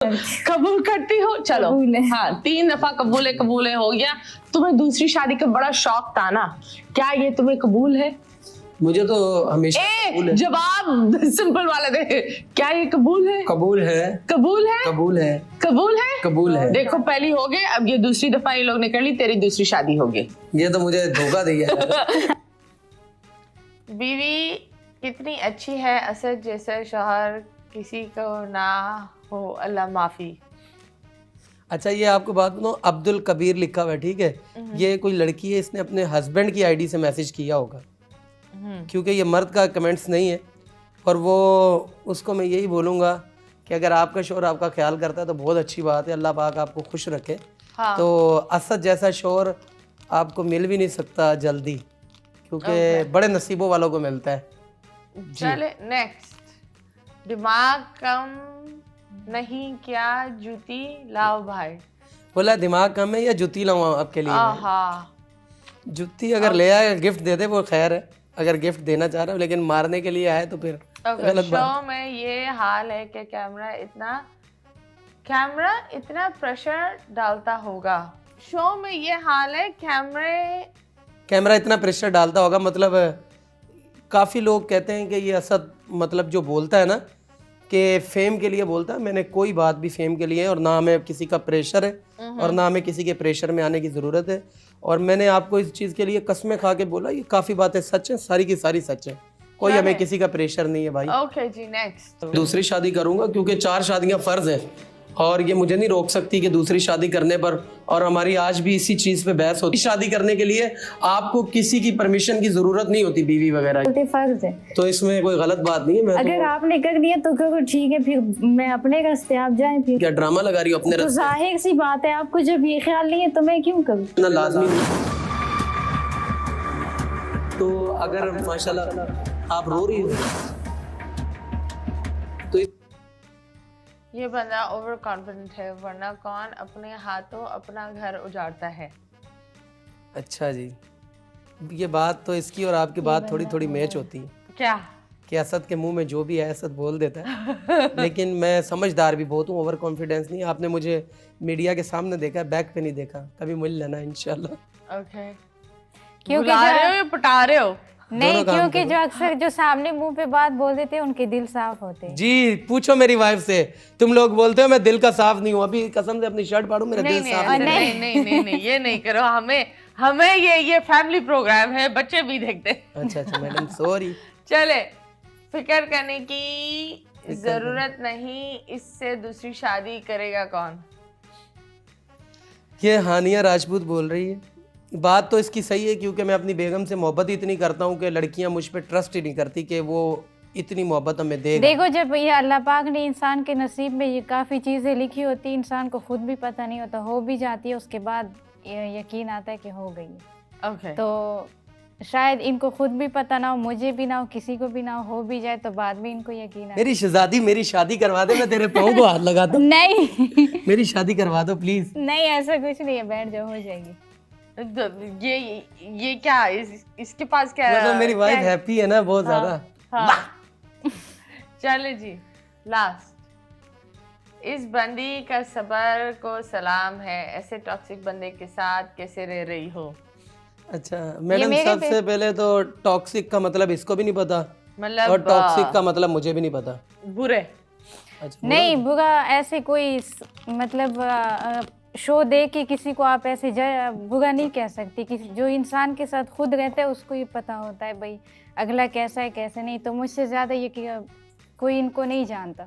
कबूल करती हो? चलो कबूल है। हाँ, 3 दफा कबूल है हो गया। तुम्हें दूसरी शादी का बड़ा शौक था ना, क्या ये तुम्हें कबूल है? मुझे तो हमेशा कबूल है। जवाब सिंपल वाला दे, क्या ये कबूल है? कबूल है। कबूल है? कबूल है। कबूल है? कबूल है। देखो पहली हो गई, अब ये दूसरी दफा ये लोग ने कर ली, तेरी दूसरी शादी हो गई। ये तो मुझे धोखा दिया है। बीवी कितनी अच्छी है, असद जैसा शौहर किसी को ना हो, अल्लाह माफी। अच्छा, ये आपको बात बताऊं, अब्दुल कबीर लिखा हुआ है, ठीक है। ये कोई लड़की है, इसने अपने हस्बैंड की आईडी से मैसेज किया होगा, क्योंकि ये मर्द का कमेंट्स नहीं है। और वो उसको मैं यही बोलूँगा कि अगर आपका शौहर आपका ख्याल करता है तो बहुत अच्छी बात है, अल्लाह पाक आपको खुश रखे। हाँ। तो असद जैसा शौहर आपको मिल भी नहीं सकता जल्दी, क्योंकि बड़े नसीबों वालों को मिलता है। चले नेक्स्ट। दिमाग कम नहीं क्या, जूती लाओ भाई। बोला दिमाग कम है या जूती लाऊं आपके लिए? आहा, जूती अगर ले आए गिफ्ट दे दे वो खैर है, अगर गिफ्ट देना चाह रहा हूँ, लेकिन मारने के लिए आए तो फिर गलत शो बात। में ये हाल है कि कैमरा इतना प्रेशर डालता होगा। शो में ये हाल है, कैमरा इतना प्रेशर डालता होगा, मतलब काफ़ी लोग कहते हैं कि ये असद मतलब जो बोलता है ना कि फेम के लिए बोलता है। मैंने कोई बात भी फेम के लिए है, और ना हमें किसी का प्रेशर है और ना हमें किसी के प्रेशर में आने की ज़रूरत है। और मैंने आपको इस चीज़ के लिए कसमें खा के बोला, ये काफ़ी बातें सच हैं, सारी की सारी सच है, कोई हमें किसी का प्रेशर नहीं है भाई। ओके जी नेक्स्ट। दूसरी शादी करूंगा क्योंकि 4 शादियां फ़र्ज़ है, और ये मुझे नहीं रोक सकती कि दूसरी शादी करने पर, और हमारी आज भी इसी चीज़ पे बहस होती है। शादी करने के लिए आपको किसी की परमिशन की ज़रूरत नहीं होती, बीवी वगैरह की, फर्ज है। तो इसमें कोई गलत बात नहीं है। मैं अगर आपने कर दिया तो करो, ठीक है, फिर मैं अपने रास्ते, आप जाएं फिर। क्या ड्रामा लगा रही हो अपने तो रास्ते? जाहिर सी बात है, आपको जब ये ख्याल नहीं है तो मैं क्यों करूँ? इतना लाजमी नहीं। तो अगर माशाल्लाह आप रो रही हो तो ये बंदा ओवर कॉन्फिडेंट है, वरना कौन अपने हाथों अपना घर उजाड़ता है। अच्छा जी, ये बात तो इसकी और आपकी बात थोड़ी थोड़ी मैच होती है क्या? कि असद के मुंह में जो भी है असद बोल देता है। लेकिन मैं समझदार भी बहुत हूँ, ओवर कॉन्फिडेंस नहीं। आपने मुझे मीडिया के सामने देखा है, बैक पे नहीं देखा। कभी मिल लेना इंशाल्लाह। ओके, क्योंकि बुला रहे हो या पटा रहे हो? नहीं, क्योंकि जो अक्सर जो सामने मुंह पे बात बोल देते हैं उनके दिल साफ होते हैं। जी, पूछो मेरी वाइफ से। तुम लोग बोलते हो मैं दिल का साफ नहीं हूँ, अभी कसम से अपनी शर्ट फाड़ू, मेरा दिल साफ नहीं नहीं नहीं नहीं, ये नहीं करो। हमें ये फैमिली प्रोग्राम है, बच्चे भी देखते हैं। अच्छा मैडम, सॉरी। चले, फिक्र करने की जरूरत नहीं, इससे दूसरी शादी करेगा कौन? ये हानिया राजपूत बोल रही है। बात तो इसकी सही है, क्योंकि मैं अपनी बेगम से मोहब्बत इतनी करता हूँ कि लड़कियाँ मुझ पे ट्रस्ट ही नहीं करती कि वो इतनी मोहब्बत हमें देगा। देखो, जब ये अल्लाह पाक ने इंसान के नसीब में ये काफ़ी चीज़ें लिखी होती, इंसान को खुद भी पता नहीं होता, हो भी जाती है, उसके बाद यकीन आता है कि हो गई है। ओके, तो शायद इनको खुद भी पता ना हो, मुझे भी ना हो, किसी को भी ना हो भी जाए तो बाद में इनको यकीन आए। मेरी शहजादी, मेरी शादी करवा दे, मैं तेरे पाँव को हाथ लगा दूं। नहीं मेरी शादी करवा दो प्लीज। नहीं, ऐसा कुछ नहीं है, बैठ जाओ, हो जाएगी। ये क्या इसके पास क्या मतलब मेरी वाइफ क्या- हैप्पी है ना बहुत ज्यादा। हाँ। चले जी, लास्ट। इस बंदी का सबर को सलाम है, ऐसे टॉक्सिक बंदे के साथ कैसे रह रही हो? अच्छा मैडम, सबसे पहले तो टॉक्सिक का मतलब इसको भी नहीं पता, मतलब और टॉक्सिक का मतलब मुझे भी नहीं पता। बुरे। अच्छा, नहीं, बुरा ऐसे कोई मतलब शो दे के किसी को आप ऐसे बुरा नहीं कह सकती। किसी जो इंसान के साथ खुद रहता है उसको ही पता होता है भाई अगला कैसा है कैसे नहीं। तो मुझसे ज़्यादा ये कोई इनको नहीं जानता।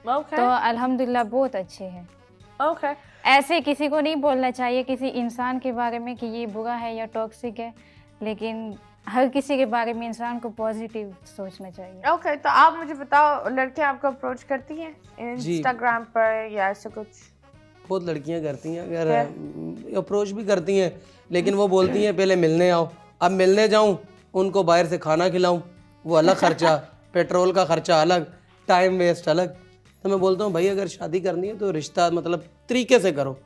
ओके, तो अल्हम्दुलिल्लाह बहुत अच्छे हैं। ओके, ऐसे किसी को नहीं बोलना चाहिए किसी इंसान के बारे में कि ये बुरा है या टॉक्सिक है, लेकिन हर किसी के बारे में इंसान को पॉजिटिव सोचना चाहिए। ओके। तो आप मुझे बताओ, लड़कियां आपको अप्रोच करती हैं इंस्टाग्राम पर या ऐसा कुछ? बहुत लड़कियां करती हैं, अगर अप्रोच भी करती हैं, लेकिन वो बोलती हैं पहले मिलने आओ। अब मिलने जाऊं, उनको बाहर से खाना खिलाऊं, वो अलग खर्चा, पेट्रोल का खर्चा अलग, टाइम वेस्ट अलग। तो मैं बोलता हूँ भाई अगर शादी करनी है तो रिश्ता मतलब तरीके से करो,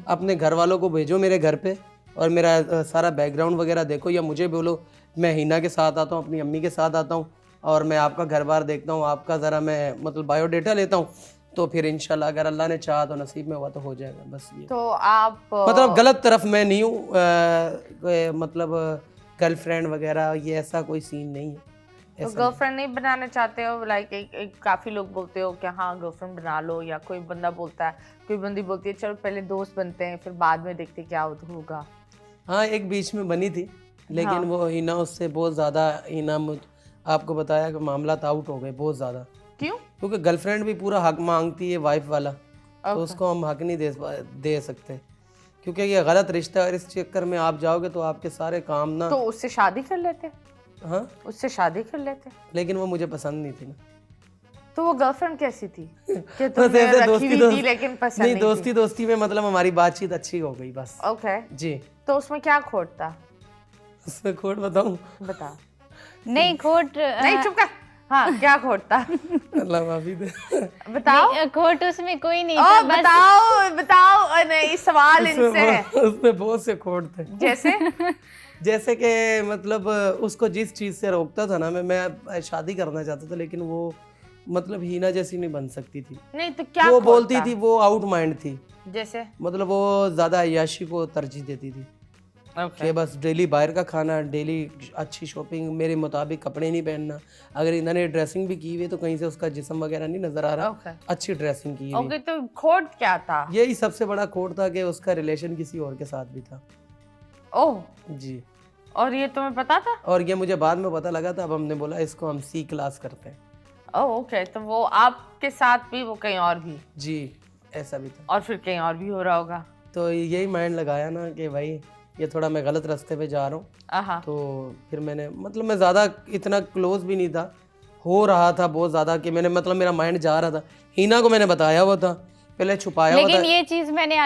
अपने घर वालों को भेजो मेरे घर पे, और मेरा सारा बैकग्राउंड वगैरह देखो, या मुझे बोलो मैं हिना के साथ आता हूँ, अपनी अम्मी के साथ आता हूँ, और मैं आपका घर बार देखता हूँ, आपका ज़रा मैं मतलब बायोडेटा लेता हूँ, तो फिर इंशाल्लाह अगर अल्लाह ने चाहा तो नसीब में हुआ तो हो जाएगा, बस ये। तो आप मतलब गलत तरफ मैं नहीं हूँ, मतलब गर्लफ्रेंड वगैरह ये ऐसा कोई सीन नहीं है। तो गर्लफ्रेंड नहीं बनाना चाहते हो? लाइक एक काफी लोग बोलते हो कि हाँ गर्लफ्रेंड बना लो, या कोई बंदा बोलता है, कोई बंदी बोलती है चलो पहले दोस्त बनते हैं फिर बाद में देखते क्या होगा। हाँ एक बीच में बनी थी, लेकिन हाँ। वो हिना उससे बहुत ज़्यादा, हिना आपको बताया कि मामला आउट हो गए बहुत ज़्यादा, क्यों? क्योंकि गर्लफ्रेंड भी पूरा हक मांगती है वाइफ वाला, तो उसको हम हक नहीं दे सकते, क्योंकि ये गलत रिश्ता है और इस चक्कर में आप जाओगे तो आपके सारे काम ना। तो उससे शादी कर लेते? हाँ उससे शादी कर लेते। लेकिन वो मुझे पसंद नहीं थी ना। तो वो गर्लफ्रेंड कैसी थी कि बस तुमने ऐसे रखी हुई थी लेकिन पसंद नहीं, नहीं दोस्ती दोस्ती में मतलब हमारी बातचीत अच्छी हो गई बस। थी? ओके। जी। तो उसमें क्या खोट था? उसमें खोट बताऊं? बता। नहीं खोट नहीं चुप कर। हाँ क्या खोट था? अल्लाह माफी दे। बताओ। नहीं, खोट उसमें कोई नहीं ओ था, बस बताओ नहीं सवाल इनसे है। उसमें बहुत से खोट थे, जैसे कि मतलब उसको जिस चीज से रोकता था ना, मैं शादी करना चाहता था, लेकिन वो मतलब हीना जैसी नहीं बन सकती थी। नहीं तो क्या वो खोट बोलती था? थी वो आउट माइंड थी, जैसे मतलब वो ज्यादा अय्याशी को तरजीह देती थी कि बस डेली बाहर का खाना, डेली अच्छी शॉपिंग, मेरे मुताबिक कपड़े नहीं पहनना, अगर इन्होंने ड्रेसिंग भी की हुई तो कहीं से उसका जिस्म वगैरह नहीं नजर आ रहा, अच्छी ड्रेसिंग की हुई। ओके तो खोट क्या था? यही सबसे बड़ा खोट था कि उसका रिलेशन किसी और के साथ भी था। ओह जी। और ये तुम्हें पता था? और ये मुझे बाद में पता लगा था, अब हमने बोला इसको हम C क्लास करते हैं। Oh okay. तो वो आपके साथ भी, वो कहीं और भी? जी ऐसा भी था। और फिर कहीं और भी हो रहा होगा। तो यही माइंड लगाया ना कि भाई ये थोड़ा मैं गलत रास्ते पे जा रहा हूँ, आहा। तो फिर मैंने मतलब मैं ज़्यादा इतना क्लोज भी नहीं था, हो रहा था बहुत ज़्यादा कि मैंने मतलब मेरा माइंड जा रहा था। हीना को मैंने बताया हुआ था, पहले छुपाया हुआ लेकिन था। ये चीज़ मैंने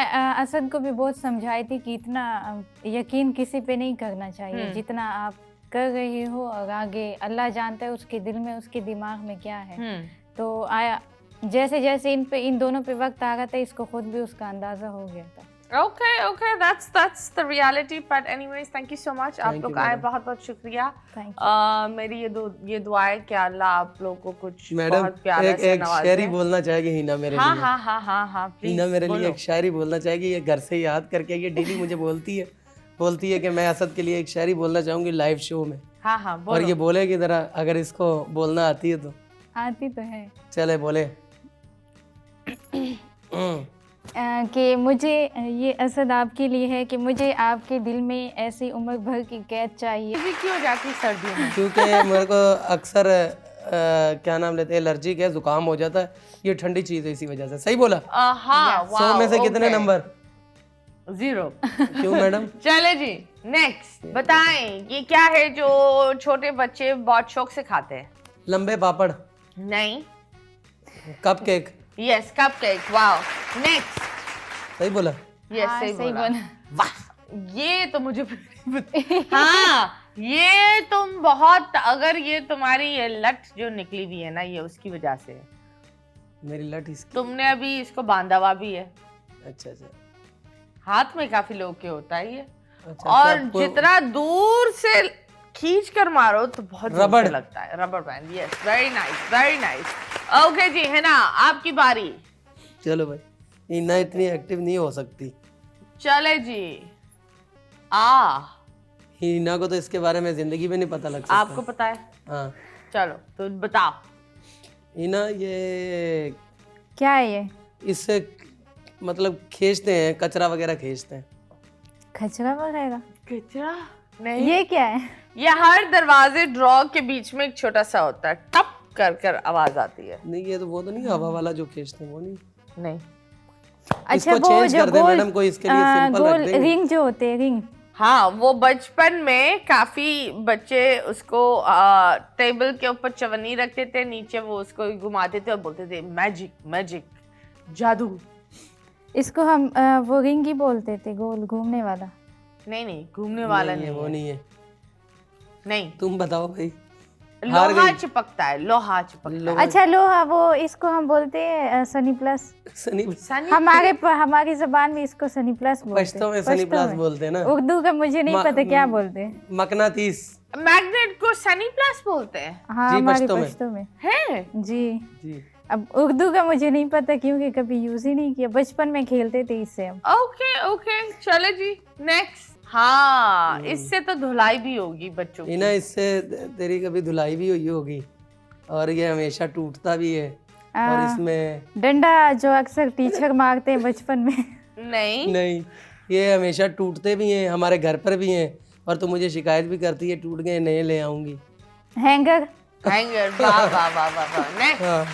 असद को भी बहुत समझाई थी कि इतना यकीन किसी पे नहीं करना चाहिए जितना आप कर रहे हो, और आगे अल्लाह जानता है उसके दिल में, उसके दिमाग में क्या है। तो आया जैसे जैसे इन दोनों पे वक्त आ रहा था, इसको खुद भी उसका अंदाजा हो गया था। Okay, that's the reality. But anyways, thank you so much. आप लोग आए, बहुत बहुत शुक्रिया। मेरी ये दुआ है कि अल्लाह आप लोगों को कुछ मैडम बहुत प्यारा से एक शायरी बोलना चाहेगी हीना मेरे लिए। हाँ प्लीज। हीना मेरे लिए एक शायरी बोलना चाहेगी, ये घर से याद करके ये डेली मुझे बोलती है कि मैं असद के लिए एक शायरी बोलना चाहूंगी लाइव शो में। हाँ बोलो। और ये बोलेगी जरा, अगर इसको बोलना आती है तो। आती तो है। चले बोले। कि मुझे ये असद आपके लिए है कि मुझे आपके दिल में ऐसी उम्र भर की कैद चाहिए। क्यों हो जाती सर्दियों में? क्योंकि मेरे को अक्सर क्या नाम लेते हैं, एलर्जिक है, जुकाम हो जाता है, ये ठंडी चीज है इसी वजह से। सही बोला? हाँ 100 में से कितने नंबर? 0। क्यों मैडम? चले जी नेक्स्ट बताएं, ये क्या है जो छोटे बच्चे बहुत शौक से खाते हैं? लंबे पापड़। नहीं। Cup cake. Yes cup cake. Wow. Next. सही बोला? यस हाँ, सही सही बोला। बोला। वाह ये तो मुझे हाँ ये तुम बहुत, अगर ये तुम्हारी ये लट जो निकली हुई है ना, ये उसकी वजह से है। मेरी लट इसकी। तुमने अभी इसको बांधा हुआ भी है। अच्छा। हाथ में काफी लोग के होता है ये। अच्छा, और आपको- जितना दूर से खींच कर मारो तो बहुत जोर रबड़ से लगता है। Rubber band. Yes very nice. Okay जी है ना, आपकी बारी। चलो भाई, हीना इतनी एक्टिव नहीं हो सकती। चले जी। हीना को तो इसके बारे में जिंदगी में नहीं पता लग सकता। आपको पता है? हाँ। चलो तो बताओ। हीना ये क्या है ये? इससे मतलब खींचते हैं, कचरा वगैरह खींचते हैं। खचरा वगैरह? कचरा नहीं। ये क्या है? ये हर दरवाजे ड्रॉ के बीच में एक छोटा सा होता है, टप कर आवाज आती है। नहीं ये तो वो तो नहीं, हवा वाला जो खींचते हैं वो नहीं। नहीं। अच्छा इसको वो चेंज जो कर दे गोल मैडम, कोई इसके लिए सिंपल रख गोल देंगे। रिंग जो होते हैं, रिंग। हाँ वो बचपन में काफी बच्चे उसको टेबल के ऊपर चवन्नी रखते थे, नीचे वो उसको घुमाते थे और बोलते थे मैजिक जादू। इसको हम वो रिंग ही बोलते थे, गोल घूमने वाला। नहीं घूमने वाला नहीं वो है। नहीं है। नहीं तुम बताओ भाई। लोहा चिपकता है, लोहा चिपकता है। अच्छा लोहा, वो इसको हम बोलते हैं सनी प्लस। सनी हमारी जबान में इसको सनी प्लस बोलते हैं। पश्तो में सनी प्लस बोलते हैं ना। उर्दू का मुझे नहीं पता क्या बोलते हैं। मकनातीस। मैग्नेट को सनी प्लस बोलते हैं। हाँ जी, हमारी पश्तो में। पश्तो में है जी। जी। अब उर्दू का मुझे नहीं पता क्योंकि कभी यूज ही नहीं किया, बचपन में खेलते थे इससे हम। ओके ओके चलो जी नेक्स्ट। हाँ इससे तो धुलाई भी होगी बच्चों की। इना इससे तेरी कभी धुलाई भी हुई होगी और ये हमेशा टूटता भी है और इसमें डंडा जो अक्सर टीचर मारते हैं बचपन में। नहीं ये हमेशा टूटते भी हैं, हमारे घर पर भी हैं और तू मुझे शिकायत भी करती है टूट गए नए ले आऊंगी। हैंगर। हैंगर वाह वाह वाह वाह वाह। नेक्स्ट। हाँ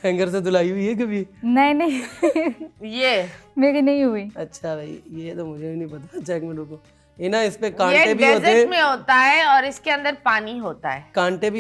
हैंगर से धुलाई हुई है कभी? नहीं ये मेरी नहीं हुई। अच्छा भाई ये तो मुझे भी नहीं पता। अच्छा एक मिनट रुको, ये ना इस पे ये कांटे भी होते डेजर्ट हैं, में होता है और इसके अंदर पानी होता है। कांटे भी